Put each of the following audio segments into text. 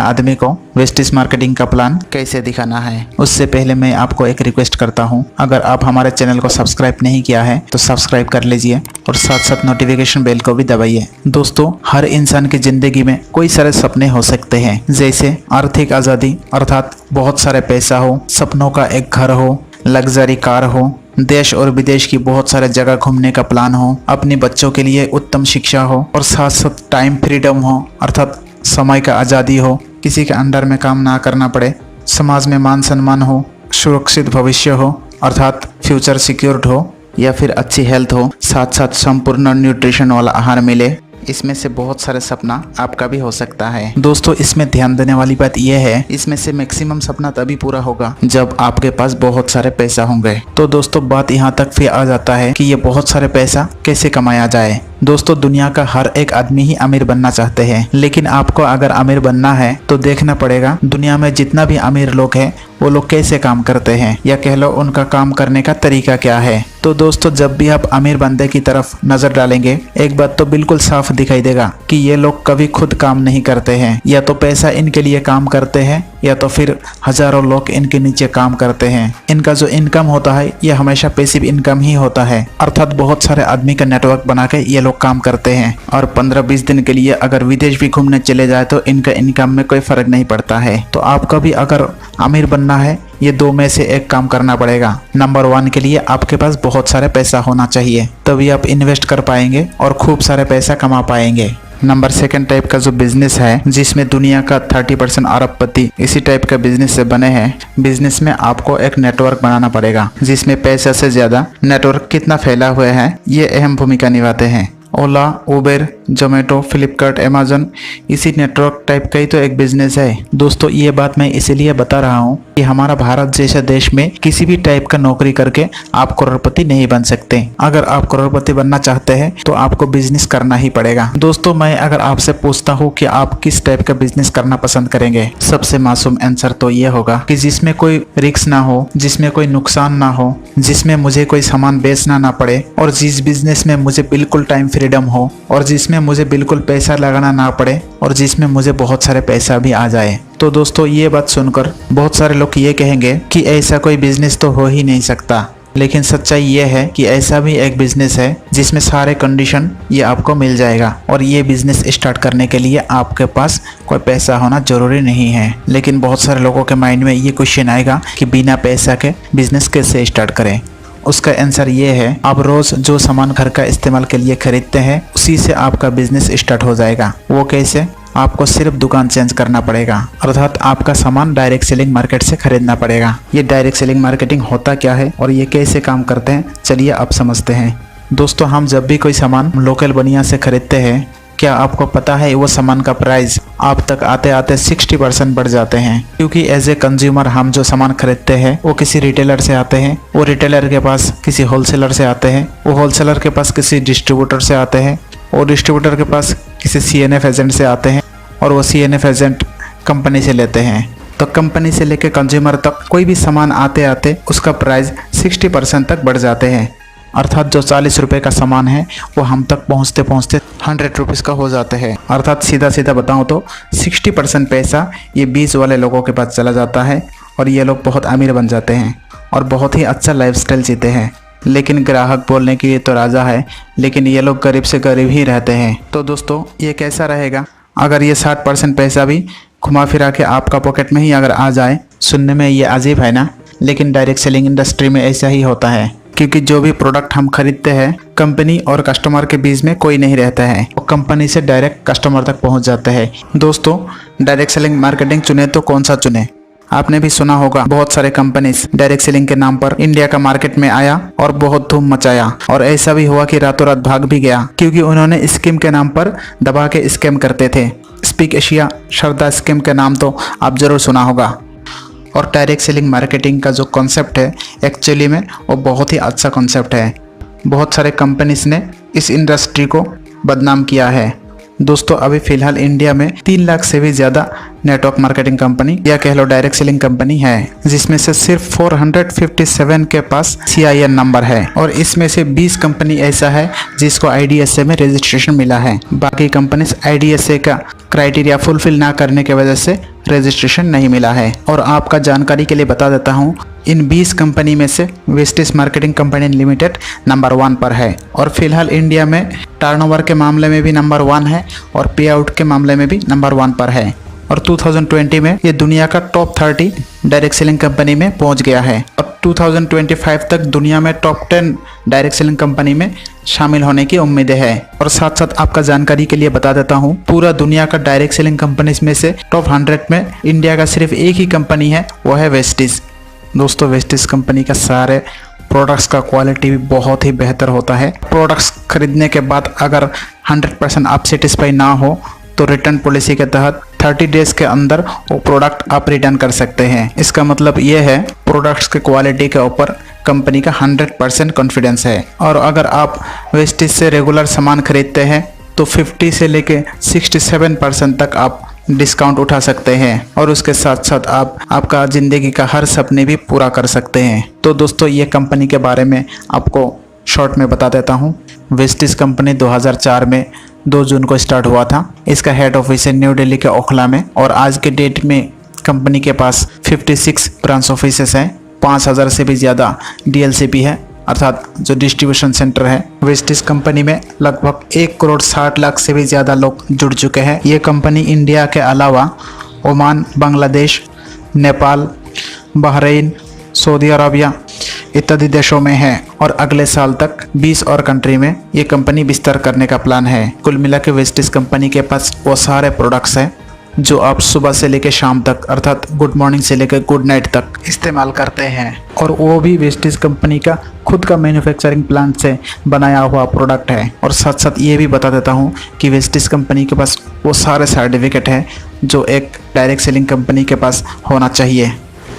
आदमी को Vestige marketing का प्लान कैसे दिखाना है। उससे पहले मैं आपको एक रिक्वेस्ट करता हूं, अगर आप हमारे चैनल को सब्सक्राइब नहीं किया है तो सब्सक्राइब कर लीजिए और साथ साथ नोटिफिकेशन बेल को भी दबाइए। दोस्तों, हर इंसान की जिंदगी में कोई सारे सपने हो सकते हैं, जैसे आर्थिक आज़ादी अर्थात बहुत सारे पैसा हो, सपनों का एक घर हो, लग्जरी कार हो, देश और विदेश की बहुत सारे जगह घूमने का प्लान हो, अपने बच्चों के लिए उत्तम शिक्षा हो और साथ साथ टाइम फ्रीडम हो अर्थात समय का आज़ादी हो, किसी के अंडर में काम ना करना पड़े, समाज में मान सम्मान हो, सुरक्षित भविष्य हो अर्थात फ्यूचर सिक्योर्ड हो, या फिर अच्छी हेल्थ हो, साथ साथ संपूर्ण न्यूट्रिशन वाला आहार मिले। इसमें से बहुत सारे सपना आपका भी हो सकता है। दोस्तों, इसमें ध्यान देने वाली बात यह है, इसमें से मैक्सिमम सपना तभी पूरा होगा जब आपके पास बहुत सारे पैसा होंगे। तो दोस्तों, बात यहाँ तक फिर आ जाता है कि ये बहुत सारे पैसा कैसे कमाया जाए। दोस्तों, दुनिया का हर एक आदमी ही अमीर बनना चाहते हैं, लेकिन आपको अगर अमीर बनना है तो देखना पड़ेगा दुनिया में जितना भी अमीर लोग हैं वो लोग कैसे काम करते हैं, या कह लो उनका काम करने का तरीका क्या है। तो दोस्तों, जब भी आप अमीर बंदे की तरफ नजर डालेंगे, एक बात तो बिल्कुल साफ दिखाई देगा कि ये लोग कभी खुद काम नहीं करते हैं, या तो पैसा इनके लिए काम करते हैं या तो फिर हजारों लोग इनके नीचे काम करते हैं। इनका जो इनकम होता है ये हमेशा पैसिव इनकम ही होता है, अर्थात बहुत सारे आदमी का नेटवर्क बना के ये लोग काम करते हैं और 15-20 दिन के लिए अगर विदेश भी घूमने चले जाए तो इनका इनकम में कोई फर्क नहीं पड़ता है। तो आपको भी अगर अमीर बनना है, ये दो में से एक काम करना पड़ेगा। नंबर 1 के लिए आपके पास बहुत सारे पैसा होना चाहिए, तभी आप इन्वेस्ट कर पाएंगे और खूब सारे पैसा कमा पाएंगे। नंबर 2 टाइप का जो बिजनेस है, जिसमें दुनिया का 30% अरबपति इसी टाइप का बिजनेस से बने हैं। बिजनेस में आपको एक नेटवर्क बनाना पड़ेगा, जिसमें पैसा से ज्यादा नेटवर्क कितना फैला हुआ है ये अहम भूमिका निभाते हैं। ओला, उबेर, जोमेटो, फ्लिपकार्ट, अमेजन इसी नेटवर्क टाइप का ही तो एक बिजनेस है। दोस्तों, ये बात मैं इसीलिए बता रहा हूँ कि हमारा भारत जैसे देश में किसी भी टाइप का नौकरी करके आप करोड़पति नहीं बन सकते। अगर आप करोड़पति बनना चाहते हैं तो आपको बिजनेस करना ही पड़ेगा। दोस्तों, मैं अगर आपसे पूछता हूँ कि आप किस टाइप का बिजनेस करना पसंद करेंगे, सबसे मासूम आंसर तो ये होगा कि जिसमें कोई रिस्क ना हो, जिसमें कोई नुकसान ना हो, जिसमें मुझे कोई सामान बेचना ना पड़े और जिस बिजनेस में मुझे बिल्कुल टाइम फ्रीडम हो और जिसमें मुझे बिल्कुल पैसा लगाना ना पड़े और जिसमें मुझे बहुत सारे पैसा भी आ जाए। तो दोस्तों, ये बात सुनकर बहुत सारे लोग ये कहेंगे कि ऐसा कोई बिजनेस तो हो ही नहीं सकता, लेकिन सच्चाई ये है कि ऐसा भी एक बिजनेस है जिसमें सारे कंडीशन ये आपको मिल जाएगा। और ये बिजनेस स्टार्ट करने के लिए आपके पास कोई पैसा होना जरूरी नहीं है। लेकिन बहुत सारे लोगों के माइंड में ये क्वेश्चन आएगा कि बिना पैसा के बिजनेस कैसे स्टार्ट करें। उसका आंसर ये है, आप रोज जो सामान घर का इस्तेमाल के लिए खरीदते हैं उसी से आपका बिजनेस स्टार्ट हो जाएगा। वो कैसे? आपको सिर्फ दुकान चेंज करना पड़ेगा, अर्थात आपका सामान डायरेक्ट सेलिंग मार्केट से खरीदना पड़ेगा। ये डायरेक्ट सेलिंग मार्केटिंग होता क्या है और ये कैसे काम करते हैं, चलिए अब समझते हैं। दोस्तों, हम जब भी कोई सामान लोकल बनिया से खरीदते हैं, क्या आपको पता है वो सामान का प्राइस आप तक आते आते 60% बढ़ जाते हैं, क्योंकि एज ए कंज्यूमर हम जो सामान खरीदते हैं वो किसी रिटेलर से आते हैं, वो रिटेलर के पास किसी होलसेलर से आते हैं, वो होलसेलर के पास किसी डिस्ट्रीब्यूटर से आते हैं, और डिस्ट्रीब्यूटर के पास किसी CNF एजेंट से आते हैं, और वो CNF एजेंट कंपनी से लेते हैं। तो कंपनी से लेकर कंज्यूमर तक कोई भी सामान आते आते उसका प्राइस 60% तक बढ़ जाते हैं, अर्थात जो 40 रुपये का सामान है वो हम तक पहुँचते पहुँचते 100 रुपीज़ का हो जाते हैं। अर्थात सीधा सीधा बताऊँ तो 60% पैसा ये 20 वाले लोगों के पास चला जाता है और ये लोग बहुत अमीर बन जाते हैं और बहुत ही अच्छा लाइफस्टाइल जीते हैं। लेकिन ग्राहक बोलने के लिए तो राजा है, लेकिन ये लोग गरीब से गरीब ही रहते हैं। तो दोस्तों, ये कैसा रहेगा अगर ये 60% पैसा भी घुमा फिरा के आपका पॉकेट में ही अगर आ जाए? सुनने में ये अजीब है ना, लेकिन डायरेक्ट सेलिंग इंडस्ट्री में ऐसा ही होता है, क्योंकि जो भी प्रोडक्ट हम खरीदते हैं कंपनी और कस्टमर के बीच में कोई नहीं रहता है, वो कंपनी से डायरेक्ट कस्टमर तक पहुंच जाते हैं। दोस्तों, डायरेक्ट सेलिंग मार्केटिंग चुने तो कौन सा चुने? आपने भी सुना होगा बहुत सारे कंपनीज डायरेक्ट सेलिंग के नाम पर इंडिया का मार्केट में आया और बहुत धूम मचाया, और ऐसा भी हुआ कि रातों रात भाग भी गया, क्योंकि उन्होंने स्कीम के नाम पर दबा के स्कैम करते थे। स्पीक एशिया, शारदा स्कीम के नाम तो आप जरूर सुना होगा। और डायरेक्ट सेलिंग मार्केटिंग का जो कॉन्सेप्ट है एक्चुअली में वो बहुत ही अच्छा कॉन्सेप्ट है। बहुत सारे कंपनीज ने इस इंडस्ट्री को बदनाम किया है। दोस्तों, अभी फ़िलहाल इंडिया में 3 लाख से भी ज़्यादा नेटवर्क मार्केटिंग कंपनी या कह लो डायरेक्ट सेलिंग कंपनी है, जिसमें से सिर्फ 457 के पास CIN नंबर है और इसमें से 20 कंपनी ऐसा है जिसको IDSA में रजिस्ट्रेशन मिला है। बाकी कंपनी IDSA का क्राइटेरिया फुलफिल ना करने की वजह से रजिस्ट्रेशन नहीं मिला है। और आपका जानकारी के लिए बता देता हूँ, इन 20 कंपनी में से Vestige marketing company limited number 1 पर है और फिलहाल इंडिया में टर्नओवर के मामले में भी नंबर 1 है और पे आउट के मामले में भी नंबर 1 पर है। और 2020 में ये दुनिया का टॉप 30 डायरेक्ट सेलिंग कंपनी में पहुंच गया है और 2025 तक दुनिया में टॉप 10 डायरेक्ट सेलिंग कंपनी में शामिल होने की उम्मीदें है। और साथ साथ आपका जानकारी के लिए बता देता हूँ, पूरा दुनिया का डायरेक्ट सेलिंग कंपनीज में से टॉप 100 में इंडिया का सिर्फ एक ही कंपनी है, वो है वेस्टिज। दोस्तों, वेस्टिज कंपनी का सारे प्रोडक्ट्स का क्वालिटी भी बहुत ही बेहतर होता है। प्रोडक्ट्स खरीदने के बाद अगर 100% आप सेटिस्फाई ना हो तो रिटर्न पॉलिसी के तहत 30 डेज के अंदर वो प्रोडक्ट आप रिटर्न कर सकते हैं। इसका मतलब ये है प्रोडक्ट्स के क्वालिटी के ऊपर कंपनी का 100% कॉन्फिडेंस है। और अगर आप वेस्टिज से रेगुलर सामान खरीदते हैं तो 50 से लेके 67% तक आप डिस्काउंट उठा सकते हैं और उसके साथ साथ आप आपका ज़िंदगी का हर सपने भी पूरा कर सकते हैं। तो दोस्तों, ये कंपनी के बारे में आपको शॉर्ट में बता देता हूँ। वेस्टिज कंपनी 2004 में 2 जून को स्टार्ट हुआ था। इसका हेड ऑफिस है न्यू दिल्ली के ओखला में और आज के डेट में कंपनी के पास 56 ब्रांच ऑफिसेस हैं, 5000 से भी ज़्यादा DLCP है, अर्थात जो डिस्ट्रीब्यूशन सेंटर है। वेस्टिज कंपनी में लगभग 1,60,00,000 से भी ज़्यादा लोग जुड़ चुके हैं। ये कंपनी इंडिया के अलावा Oman, Bangladesh, Nepal, Bahrain, Saudi Arabia इत्यादि देशों में है और अगले साल तक 20 और कंट्री में ये कंपनी विस्तार करने का प्लान है। कुल मिला के वेस्टिज कंपनी के पास वो सारे प्रोडक्ट्स हैं जो आप सुबह से लेकर शाम तक, अर्थात गुड मॉर्निंग से लेकर गुड नाइट तक इस्तेमाल करते हैं और वो भी वेस्टिज कंपनी का खुद का मैन्युफैक्चरिंग प्लांट से बनाया हुआ प्रोडक्ट है। और साथ साथ ये भी बता देता हूँ कि वेस्टिज कंपनी के पास वो सारे सर्टिफिकेट हैं जो एक डायरेक्ट सेलिंग कंपनी के पास होना चाहिए,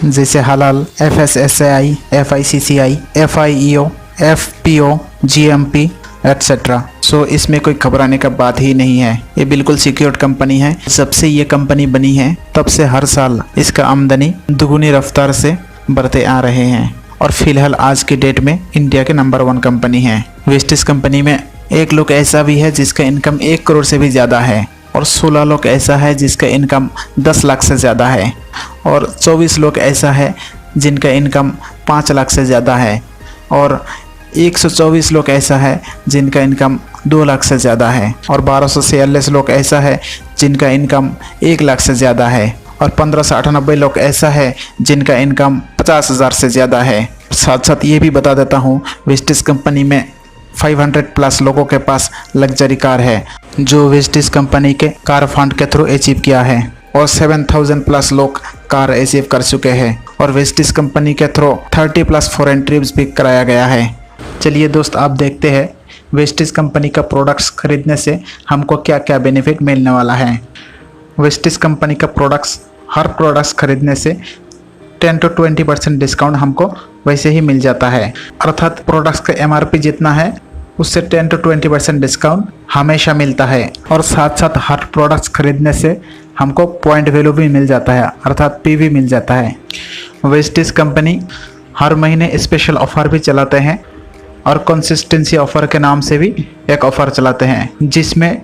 जैसे हलाल, FSSAI, FICCI, FIEO, FPO, GMP etcetera. So इसमें कोई घबराने का बात ही नहीं है। ये बिल्कुल सिक्योर्ड कंपनी है। जब से ये कंपनी बनी है तब से हर साल इसका आमदनी दुगुनी रफ्तार से बढ़ते आ रहे हैं और फिलहाल आज की डेट में इंडिया के नंबर 1 कंपनी है। वेस्टिज कंपनी में एक लोग ऐसा भी है जिसका इनकम 1 करोड़ से भी ज़्यादा है और 16 लोग ऐसा है जिसका इनकम 10 लाख से ज़्यादा है और 24 लोग ऐसा है जिनका इनकम 5 लाख से ज़्यादा है और 124 लोग ऐसा है जिनका इनकम 2 लाख से ज़्यादा है और 1246 लोग ऐसा है जिनका इनकम 1 लाख से ज़्यादा है और 1598 लोग ऐसा है जिनका इनकम 50,000 से ज़्यादा है। साथ साथ ये भी बता देता हूँ, वेस्टिज कंपनी में 500 प्लस लोगों के पास लग्जरी कार है जो वेस्टिज कंपनी के कार फंड के थ्रू अचीव किया है और 7000 प्लस लोग कार अचीव कर चुके हैं और वेस्टिज कंपनी के थ्रू 30 प्लस फॉरेन ट्रिप्स भी कराया गया है। चलिए दोस्त, आप देखते हैं वेस्टिज कंपनी का प्रोडक्ट्स खरीदने से हमको क्या क्या बेनिफिट मिलने वाला है। वेस्टिज कंपनी का प्रोडक्ट्स, हर प्रोडक्ट्स खरीदने से 10 to 20% डिस्काउंट हमको वैसे ही मिल जाता है, अर्थात प्रोडक्ट्स का MRP जितना है उससे 10 to 20% डिस्काउंट हमेशा मिलता है। और साथ साथ हर प्रोडक्ट्स खरीदने से हमको पॉइंट वैल्यू भी मिल जाता है, अर्थात PV मिल जाता है। वेस्टिज कंपनी हर महीने स्पेशल ऑफर भी चलाते हैं और कंसिस्टेंसी ऑफ़र के नाम से भी एक ऑफ़र चलाते हैं जिसमें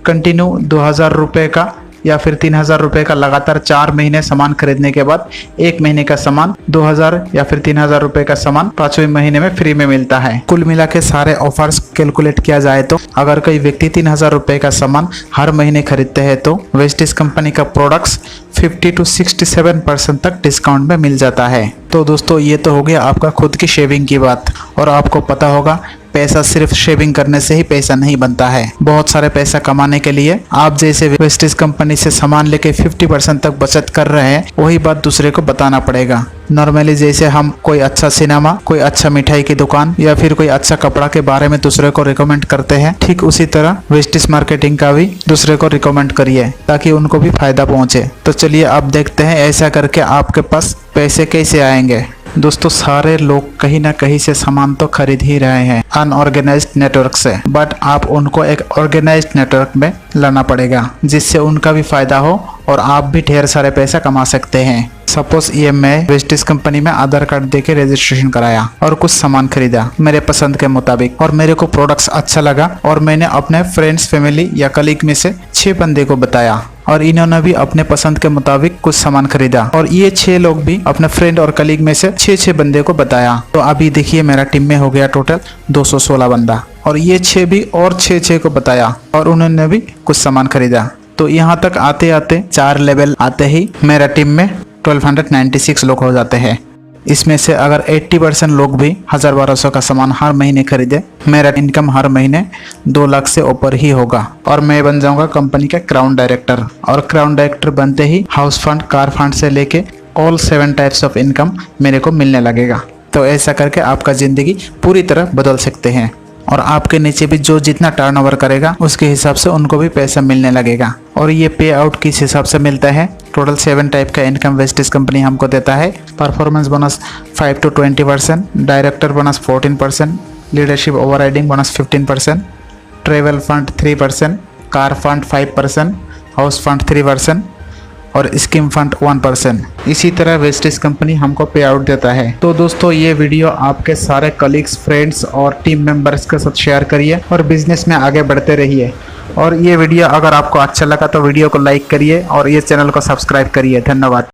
कंटिन्यू 2000 रुपये का या फिर 3000 रुपये का लगातार 4 महीने सामान खरीदने के बाद 1 महीने का सामान 2000 या फिर 3000 रुपये का सामान 5वें महीने में फ्री में मिलता है। कुल मिला के सारे ऑफर्स कैलकुलेट किया जाए तो अगर कोई व्यक्ति 3000 रुपये का सामान हर महीने खरीदते हैं तो वेस्टिज कंपनी का प्रोडक्ट्स 50 to 67% तक डिस्काउंट में मिल जाता है। तो दोस्तों, ये तो हो गया आपका खुद की शेविंग की बात और आपको पता होगा पैसा सिर्फ शेविंग करने से ही पैसा नहीं बनता है। बहुत सारे पैसा कमाने के लिए आप जैसे वेस्टिज कंपनी से सामान लेके 50% तक बचत कर रहे हैं, वही बात दूसरे को बताना पड़ेगा। नॉर्मली जैसे हम कोई अच्छा सिनेमा, कोई अच्छा मिठाई की दुकान या फिर कोई अच्छा कपड़ा के बारे में दूसरे को रिकमेंड करते हैं, ठीक उसी तरह वेस्टिज मार्केटिंग का भी दूसरे को रिकमेंड करिए ताकि उनको भी फायदा पहुंचे। तो चलिए आप देखते हैं ऐसा करके आपके पास पैसे कैसे आएंगे। दोस्तों सारे लोग कहीं ना कहीं से सामान तो खरीद ही रहे हैं अनऑर्गेनाइज्ड नेटवर्क से, बट आप उनको एक ऑर्गेनाइज्ड नेटवर्क में लाना पड़ेगा जिससे उनका भी फायदा हो और आप भी ढेर सारे पैसा कमा सकते हैं। सपोज ये मैं वेस्टिज कंपनी में आधार कार्ड देके रजिस्ट्रेशन कराया और कुछ सामान खरीदा मेरे पसंद के मुताबिक और मेरे को प्रोडक्ट्स अच्छा लगा और मैंने अपने फ्रेंड्स, फैमिली या कलीग में से 6 बंदे को बताया और इन्होंने भी अपने पसंद के मुताबिक कुछ सामान खरीदा और ये 6 लोग भी अपने फ्रेंड और कलीग में से 6 बंदे को बताया। तो अभी देखिए मेरा टीम में हो गया टोटल 216 बंदा और ये 6 भी और 6 को बताया और उन्होंने भी कुछ सामान खरीदा। तो यहाँ तक आते आते 4 लेवल आते ही मेरा टीम में 1296 लोग हो जाते हैं। इसमें से अगर 80% लोग भी 1000-1200 का सामान हर महीने खरीदे, मेरा इनकम हर महीने 2 लाख से ऊपर ही होगा और मैं बन जाऊंगा कंपनी का क्राउन डायरेक्टर। और क्राउन डायरेक्टर बनते ही हाउस फंड, कार फंड से लेके ऑल 7 टाइप्स ऑफ इनकम मेरे को मिलने लगेगा। तो ऐसा करके आपका ज़िंदगी पूरी तरह बदल सकते हैं और आपके नीचे भी जो जितना टर्नओवर करेगा उसके हिसाब से उनको भी पैसा मिलने लगेगा। और ये पे आउट किस हिसाब से मिलता है? टोटल 7 टाइप का इनकम वेस्टिज कंपनी हमको देता है। Performance bonus 5 to 20%, director bonus 14%, leadership overriding bonus 15%, travel fund 3%, car fund 5%, house fund 3% और स्कीम फंड 1%। इसी तरह वेस्टिज कंपनी हमको पे आउट देता है। तो दोस्तों ये वीडियो आपके सारे कलीग्स, फ्रेंड्स और टीम मेंबर्स के साथ शेयर करिए और बिजनेस में आगे बढ़ते रहिए। और ये वीडियो अगर आपको अच्छा लगा तो वीडियो को लाइक करिए और ये चैनल को सब्सक्राइब करिए। धन्यवाद।